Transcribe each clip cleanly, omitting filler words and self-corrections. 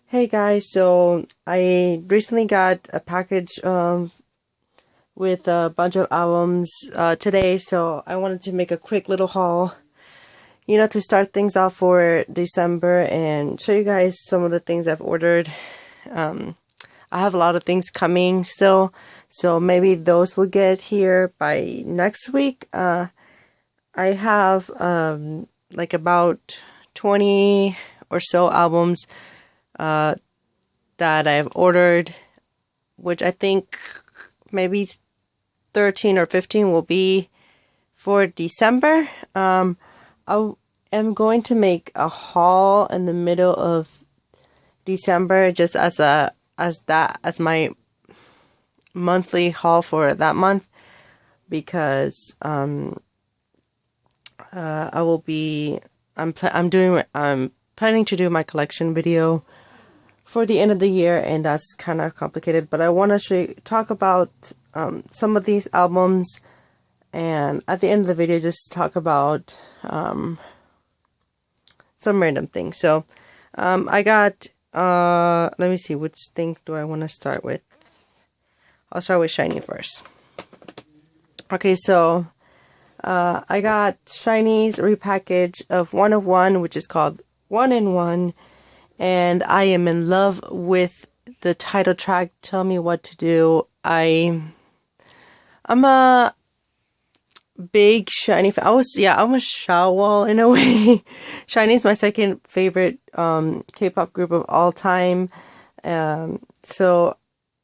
Hey guys, so I recently got a package with a bunch of albums today, so I wanted to make a quick little haul, to start things off for December and show you guys some of the things I've ordered. I have a lot of things coming still, so maybe those will get here by next week. I have like about 20 or so albums that I've ordered, which I think maybe 13 or 15 will be for December. I am going to make a haul in the middle of December just as my monthly haul for that month, because I'm planning to do my collection video for the end of the year, and that's kind of complicated, but I want to talk about some of these albums, and at the end of the video just talk about some random things. So I got let me see, which thing do I want to start with. I'll start with SHINee first. Okay, so I got SHINee's repackage of One of One, which is called One in One, and I am in love with the title track, Tell Me What to Do. I'm a big SHINee fan. I'm a Shawwall in a way. SHINee is my second favorite K-pop group of all time. So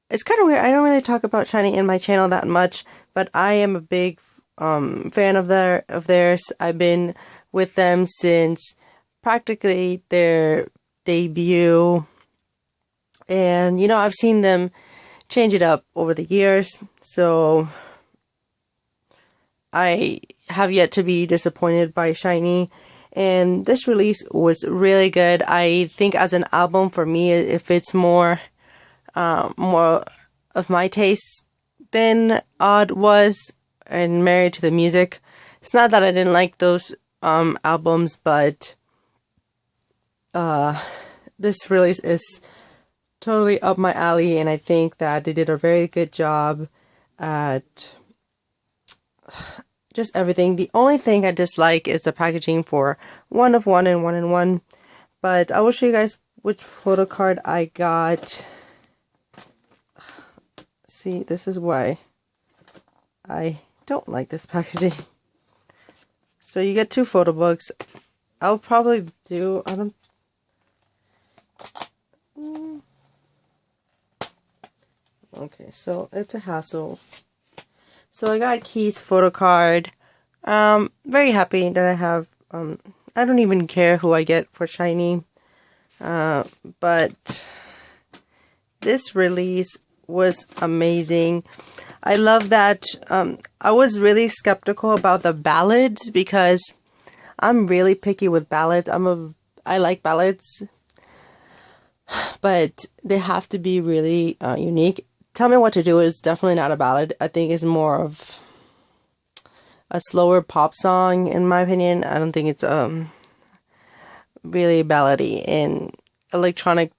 it's kind of weird. I don't really talk about SHINee in my channel that much, but I am a big fan of theirs. I've been with them since practically their debut, and I've seen them change it up over the years, so I have yet to be disappointed by SHINee, and this release was really good. I think as an album, for me, it fits more of my taste than Odd was and Married to the Music. It's not that I didn't like those albums, but this release is totally up my alley, and I think that they did a very good job at just everything. The only thing I dislike is the packaging for One of One and One in One, but I will show you guys which photo card I got. See, this is why I don't like this packaging. So you get two photo books. I'll probably do, okay, so it's a hassle. So I got Key's photo card. Very happy that I have, I don't even care who I get for SHINee. But this release was amazing. I love that. I was really skeptical about the ballads because I'm really picky with ballads. I like ballads, but they have to be really unique. Tell Me What to Do is definitely not a ballad. I think it's more of a slower pop song, in my opinion. I don't think it's really ballady. And electronic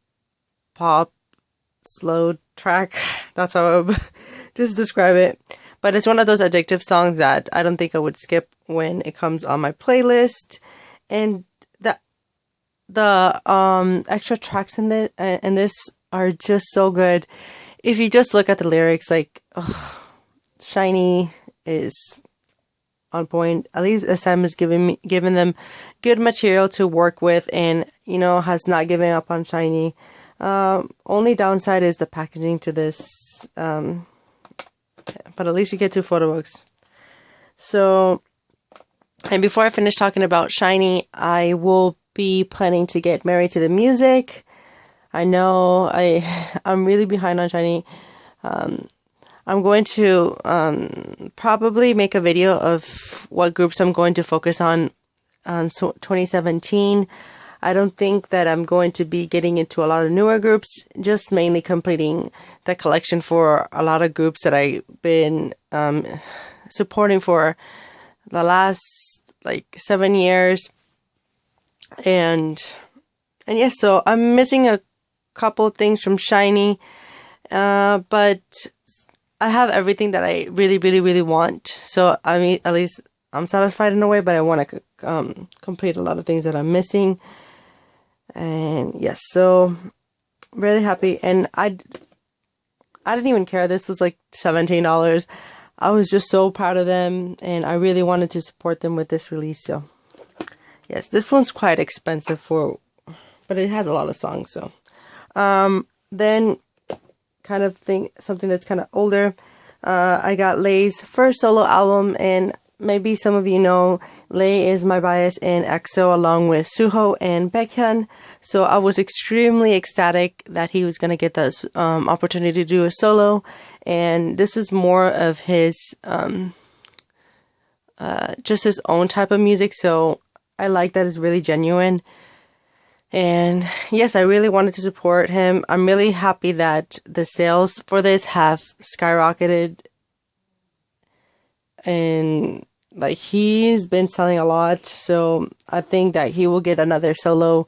pop slow track, that's how I would just describe it. But it's one of those addictive songs that I don't think I would skip when it comes on my playlist. And the extra tracks in this are just so good. If you just look at the lyrics, SHINee is on point. At least SM is giving them good material to work with, and has not given up on SHINee. Only downside is the packaging to this, but at least you get two photo books. So, and before I finish talking about SHINee, I will be planning to get Married to the Music. I know I'm really behind on SHINee. I'm going to probably make a video of what groups I'm going to focus on 2017. I don't think that I'm going to be getting into a lot of newer groups, just mainly completing the collection for a lot of groups that I've been supporting for the last 7 years. And yes, so I'm missing a couple things from Shiny, but I have everything that I really, really, really want. So, I mean, at least I'm satisfied in a way, but I want to complete a lot of things that I'm missing. And yes, so really happy. And I didn't even care. This was like $17. I was just so proud of them, and I really wanted to support them with this release. So yes, this one's quite expensive but it has a lot of songs. So then kind of something that's kind of older. I got Lay's first solo album, and maybe some of you know Lay is my bias in EXO along with Suho and Baekhyun. So I was extremely ecstatic that he was going to get this opportunity to do a solo. And this is more of his, just his own type of music. So I like that it's really genuine. And yes, I really wanted to support him. I'm really happy that the sales for this have skyrocketed. And like, he's been selling a lot. So I think that he will get another solo,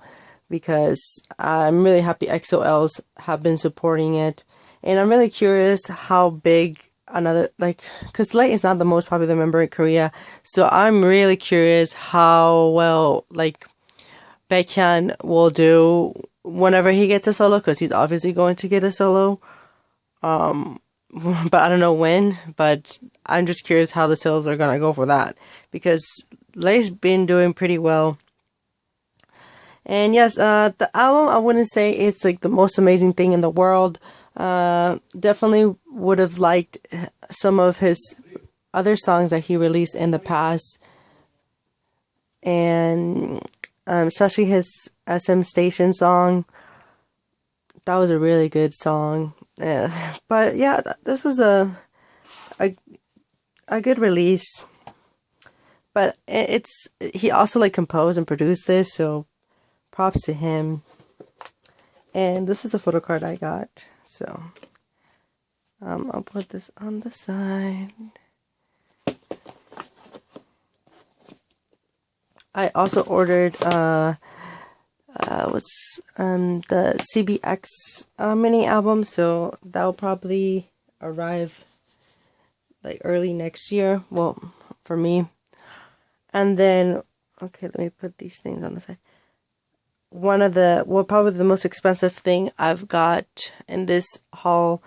because I'm really happy EXO-Ls have been supporting it. And I'm really curious how big because Lay is not the most popular member in Korea. So I'm really curious how well, Baekhyun will do whenever he gets a solo, because he's obviously going to get a solo. But I don't know when, but I'm just curious how the sales are going to go for that, because Lay's been doing pretty well. And yes, the album, I wouldn't say it's like the most amazing thing in the world. Definitely would have liked some of his other songs that he released in the past. And especially his SM Station song. That was a really good song. But yeah, this was a good release. But he also composed and produced this, so props to him. And this is the photo card I got. So I'll put this on the side. I also ordered the CBX mini album, so that'll probably arrive early next year. Well, for me. And then, okay, let me put these things on the side. Probably the most expensive thing I've got in this haul,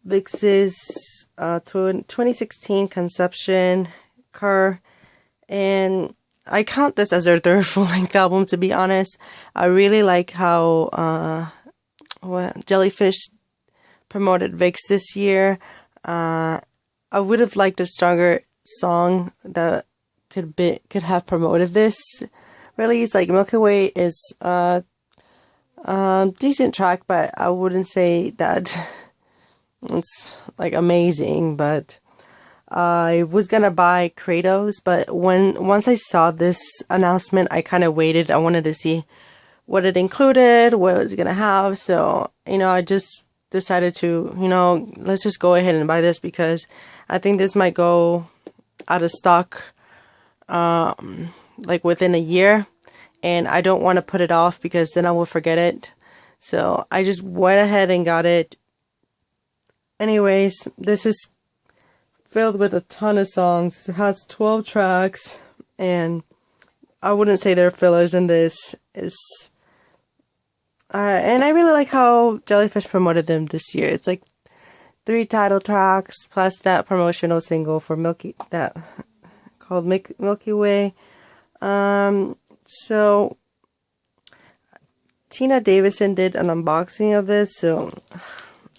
Vix's 2016 Conception car. And I count this as their third full-length album, to be honest. I really like how Jellyfish promoted VIX this year. I would have liked a stronger song that could have promoted this release. Milky Way is a decent track, but I wouldn't say that it's amazing. But I was gonna buy Kratos, but once I saw this announcement, I kind of waited. I wanted to see what it included, what it was gonna have. So I just decided to let's just go ahead and buy this, because I think this might go out of stock within a year, and I don't want to put it off, because then I will forget it. So I just went ahead and got it. Anyways, this is filled with a ton of songs. It has 12 tracks, and I wouldn't say there are fillers in this. And I really like how Jellyfish promoted them this year. It's 3 title tracks plus that promotional single for called Milky Way. So Tina Davidson did an unboxing of this, so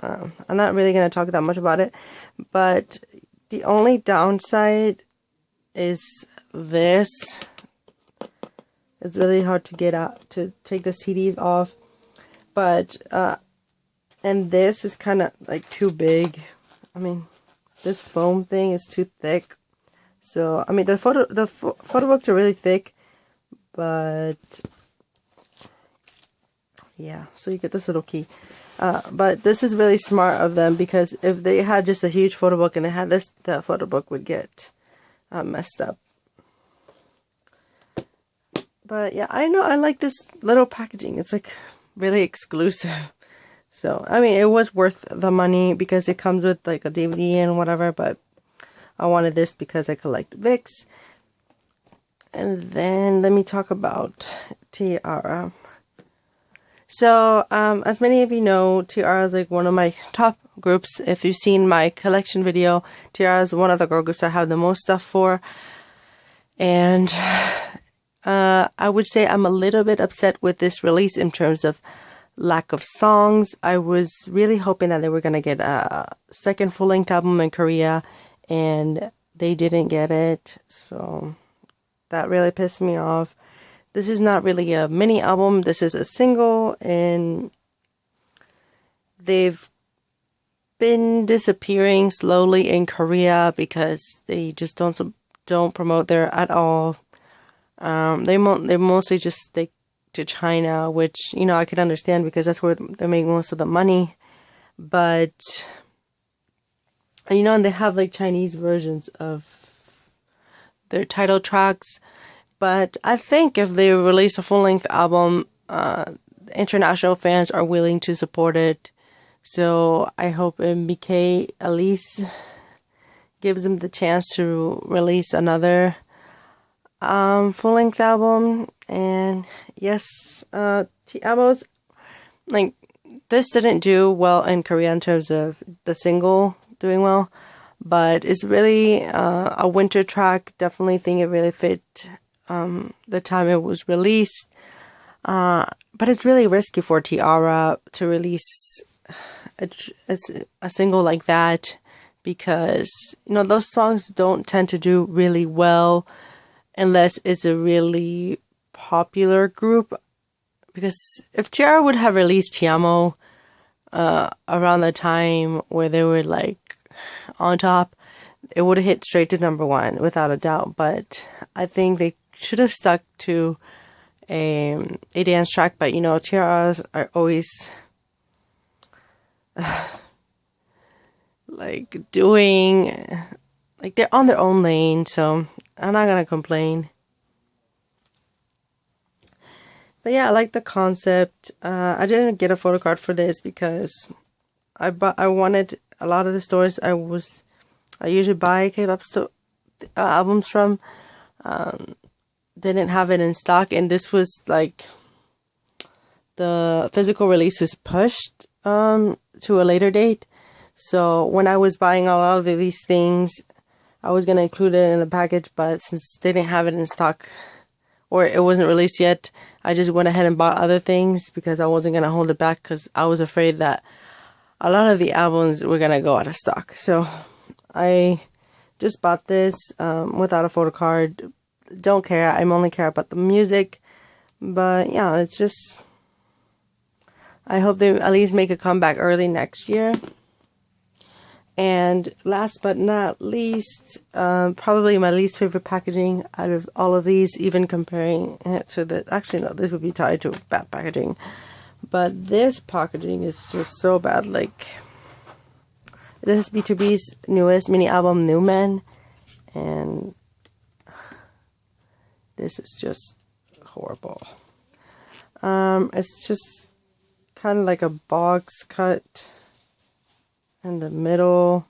I'm not really going to talk that much about it. But the only downside is this. It's really hard to get out, to take the CDs off. But, and this is kind of too big. I mean, this foam thing is too thick. So, I mean, the photo books are really thick. But, yeah, so you get this little key. But this is really smart of them, because if they had just a huge photo book and they had this, the photo book would get messed up. But yeah, I know I like this little packaging. It's really exclusive. So, I mean, it was worth the money because it comes with like a DVD and whatever, but I wanted this because I collect Vicks. And then let me talk about Tiara. So, as many of you know, Tiara is like one of my top groups. If you've seen my collection video, Tiara is one of the girl groups I have the most stuff for. And I would say I'm a little bit upset with this release in terms of lack of songs. I was really hoping that they were going to get a second full-length album in Korea, and they didn't get it. So that really pissed me off. This is not really a mini album. This is a single, and they've been disappearing slowly in Korea because they just don't promote there at all. They mostly just stick to China, which, you know, I could understand because that's where they make most of the money. But, you know, and they have like Chinese versions of their title tracks. But I think if they release a full-length album, international fans are willing to support it. So I hope MBK at least gives them the chance to release another full-length album. And yes, Tiamo's, like, this didn't do well in Korea in terms of the single doing well, but it's really a winter track. Definitely think it really fit the time it was released. But it's really risky for Tiara to release a single like that because, you know, those songs don't tend to do really well unless it's a really popular group. Because if Tiara would have released Ti Amo around the time where they were like on top, it would have hit straight to #1 without a doubt. But I think they should have stuck to a dance track. But, you know, Tiaras are always like doing, like, they're on their own lane, so I'm not gonna complain. But yeah, I like the concept. I didn't get a photo card for this because I wanted a lot of the stores I usually buy Kpop albums from didn't have it in stock, and this was like the physical release was pushed to a later date. So when I was buying a lot of these things, I was gonna include it in the package, but since they didn't have it in stock or it wasn't released yet, I just went ahead and bought other things because I wasn't gonna hold it back because I was afraid that a lot of the albums were gonna go out of stock. So I just bought this without a photo card. Don't care. I only care about the music. But yeah, it's just, I hope they at least make a comeback early next year. And last but not least, probably my least favorite packaging out of all of these, even comparing it to the, actually no, this would be tied to bad packaging. But this packaging is just so bad. Like, this is B2B's newest mini album, New Men, and this is just horrible. It's just kind of like a box cut in the middle.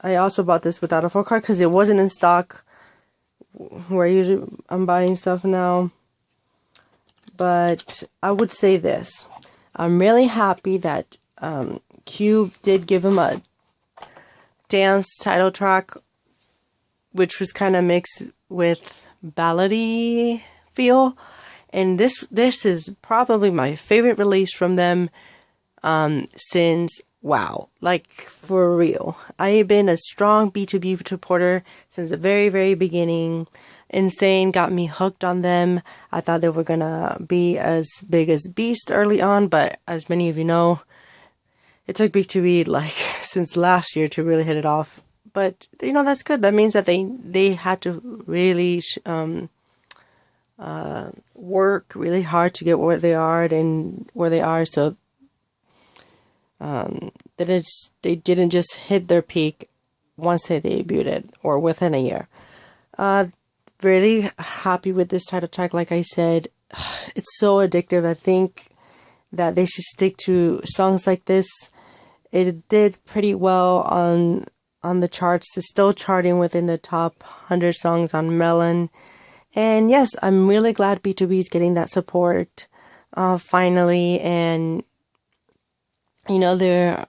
I also bought this without a full card because it wasn't in stock where I'm buying stuff now. But I would say this. I'm really happy that Cube did give him a dance title track, which was kind of mixed with ballady feel. And this is probably my favorite release from them since WOW. Like, for real. I've been a strong B2B supporter since the very, very beginning. Insane got me hooked on them. I thought they were gonna be as big as Beast early on, but as many of you know, it took B2B like since last year to really hit it off. But, you know, that's good. That means that they had to really work really hard to get where they are. So they didn't just hit their peak once they debuted it or within a year. Really happy with this title track. Like I said, it's so addictive. I think that they should stick to songs like this. It did pretty well on the charts. It's still charting within the top 100 songs on Melon. And yes, I'm really glad B2B is getting that support finally. And you know, they're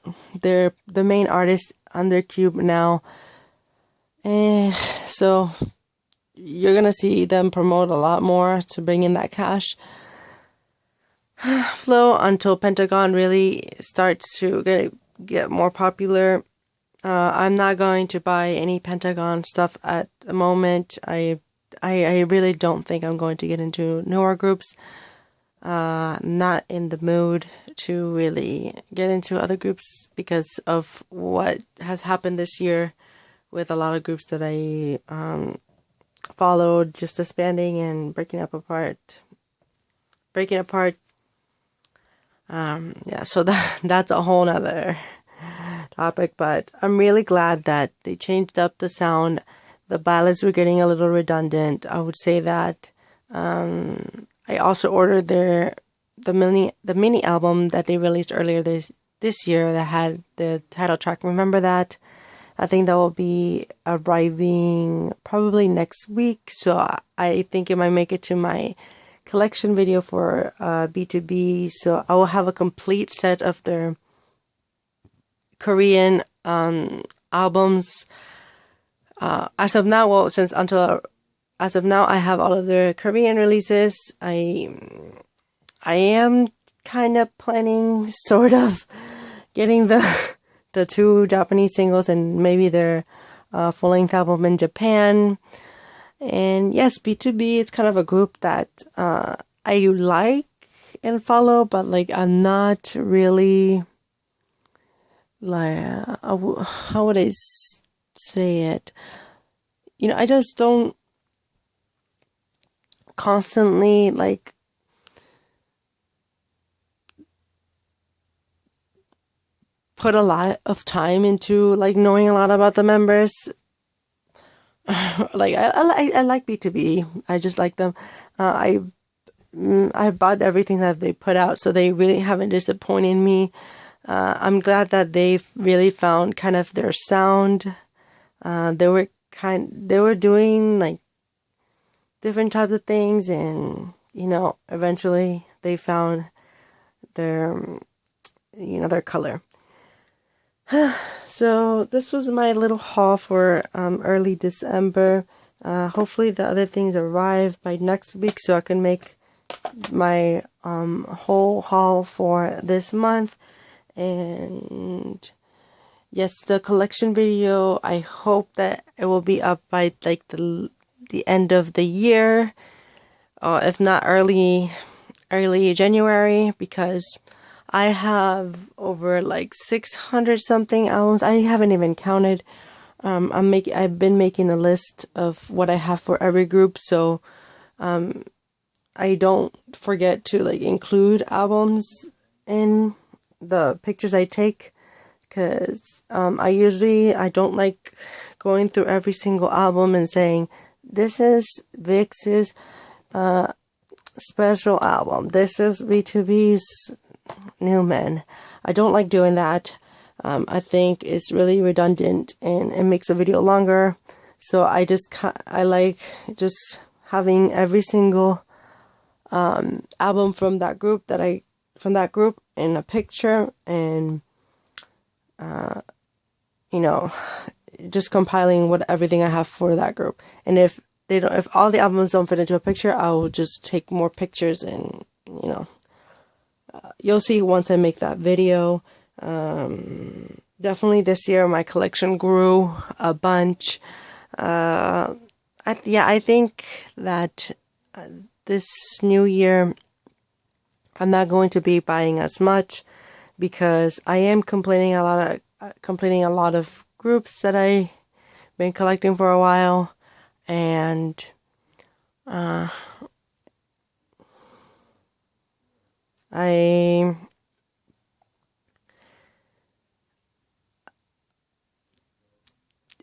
the main artist under Cube now. And so you're gonna see them promote a lot more to bring in that cash flow until Pentagon really starts to get more popular. I'm not going to buy any Pentagon stuff at the moment. I really don't think I'm going to get into newer groups. I'm not in the mood to really get into other groups because of what has happened this year with a lot of groups that I followed just disbanding and breaking apart. Yeah, so that's a whole nother topic, but I'm really glad that they changed up the sound. The ballads were getting a little redundant, I would say that. I also ordered the mini album that they released earlier this year that had the title track. Remember that? I think that will be arriving probably next week, so I think it might make it to my collection video for B2B. So I will have a complete set of their Korean albums. As of now, I have all of their Korean releases. I am kind of planning, sort of, getting the 2 Japanese singles and maybe their full-length album in Japan. And yes, B2B is kind of a group that I like and follow, but like I'm not really like how would I say it? You know, I just don't constantly like put a lot of time into like knowing a lot about the members. Like I like B2B. I just like them. I bought everything that they put out, so they really haven't disappointed me. I'm glad that they've really found kind of their sound. They were doing like different types of things, and you know, eventually they found their color. So this was my little haul for early December. Hopefully the other things arrive by next week so I can make my whole haul for this month. And yes, the collection video, I hope that it will be up by like the end of the year, if not early January, because I have over like 600 something albums. I haven't even counted. I've been making a list of what I have for every group, so I don't forget to like include albums in the pictures I take, because I don't like going through every single album and saying this is Vix's special album, this is B2B's Newman. I don't like doing that. I think it's really redundant and it makes the video longer. So I like just having every single album from that group in a picture, and just compiling everything I have for that group. And if all the albums don't fit into a picture, I will just take more pictures, and you'll see once I make that video. Definitely this year my collection grew a bunch. I think that this new year I'm not going to be buying as much, because I am completing a lot of groups that I've been collecting for a while, and I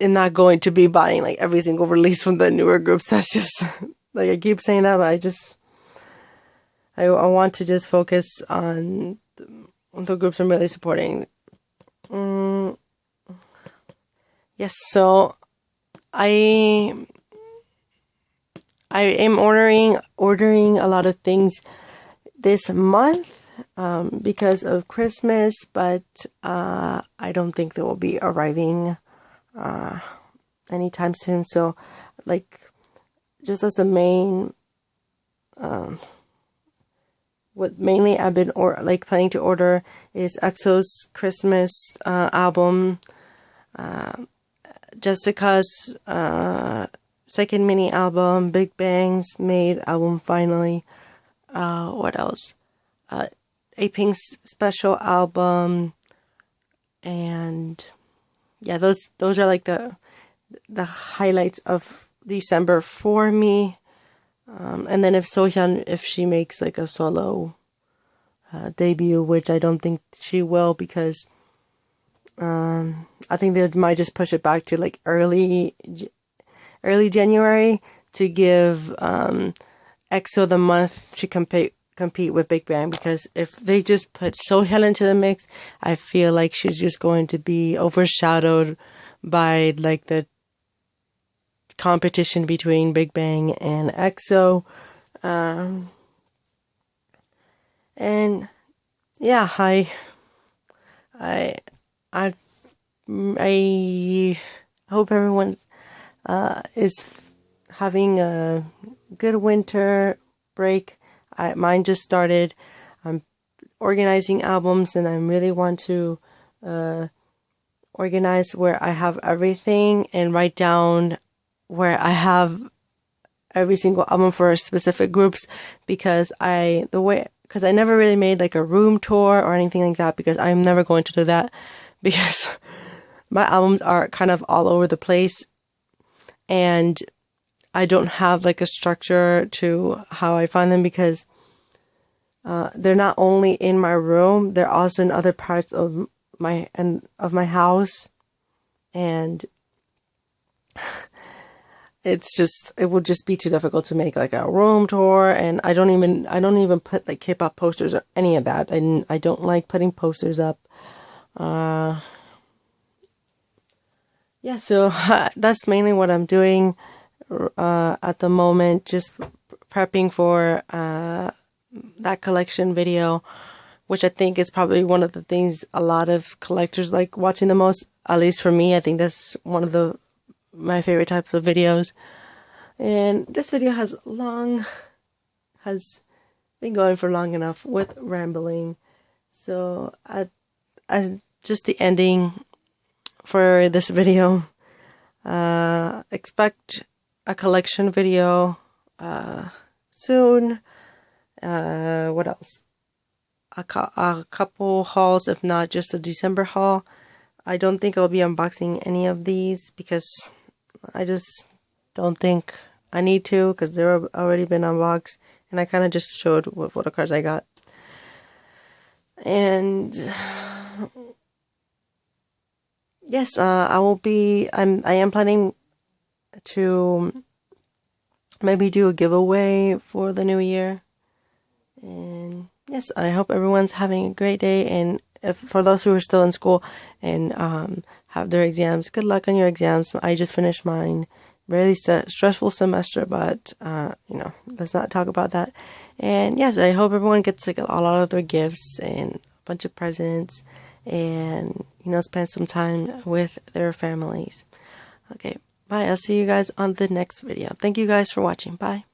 am not going to be buying like every single release from the newer groups. That's just like, I keep saying that, but I want to just focus on the groups I'm really supporting. Yes, so I am ordering a lot of things this month because of Christmas, but I don't think they will be arriving anytime soon. So, like, just as a main, what mainly I've been planning to order is EXO's Christmas album, Jessica's second mini album, Big Bang's Made album finally. What else? A-Pink's special album, and yeah, those are like the highlights of December for me. And then if Sohyun, if she makes like a solo debut, which I don't think she will, because I think they might just push it back to like early January to give EXO the month to compete with Big Bang, because if they just put Sohyun into the mix, I feel like she's just going to be overshadowed by like the competition between Big Bang and EXO. And yeah, I hope everyone is having a good winter break. Mine just started. I'm organizing albums, and I really want to organize where I have everything and write down where I have every single album for specific groups, because I never really made like a room tour or anything like that, because I'm never going to do that, because my albums are kind of all over the place and I don't have like a structure to how I find them, because they're not only in my room, they're also in other parts of my house, and it would just be too difficult to make like a room tour. And I don't even put like Kpop posters or any of that. I don't like putting posters up. Yeah, so that's mainly what I'm doing at the moment, just prepping for that collection video, which I think is probably one of the things a lot of collectors like watching the most. At least for me, I think that's one of my favorite types of videos. And this video has been going for long enough with rambling. So as just the ending for this video, expect a collection video soon. What else? A couple hauls, if not just a December haul. I don't think I'll be unboxing any of these, because I just don't think I need to, because they've already been unboxed, and I kind of just showed what photo cards I got. And yes, I am planning to maybe do a giveaway for the new year. And yes, I hope everyone's having a great day. And for those who are still in school and have their exams, good luck on your exams. I just finished mine. Really stressful semester, but let's not talk about that. And yes, I hope everyone gets like a lot of their gifts and a bunch of presents, and spend some time with their families. Okay, bye. I'll see you guys on the next video. Thank you guys for watching. Bye.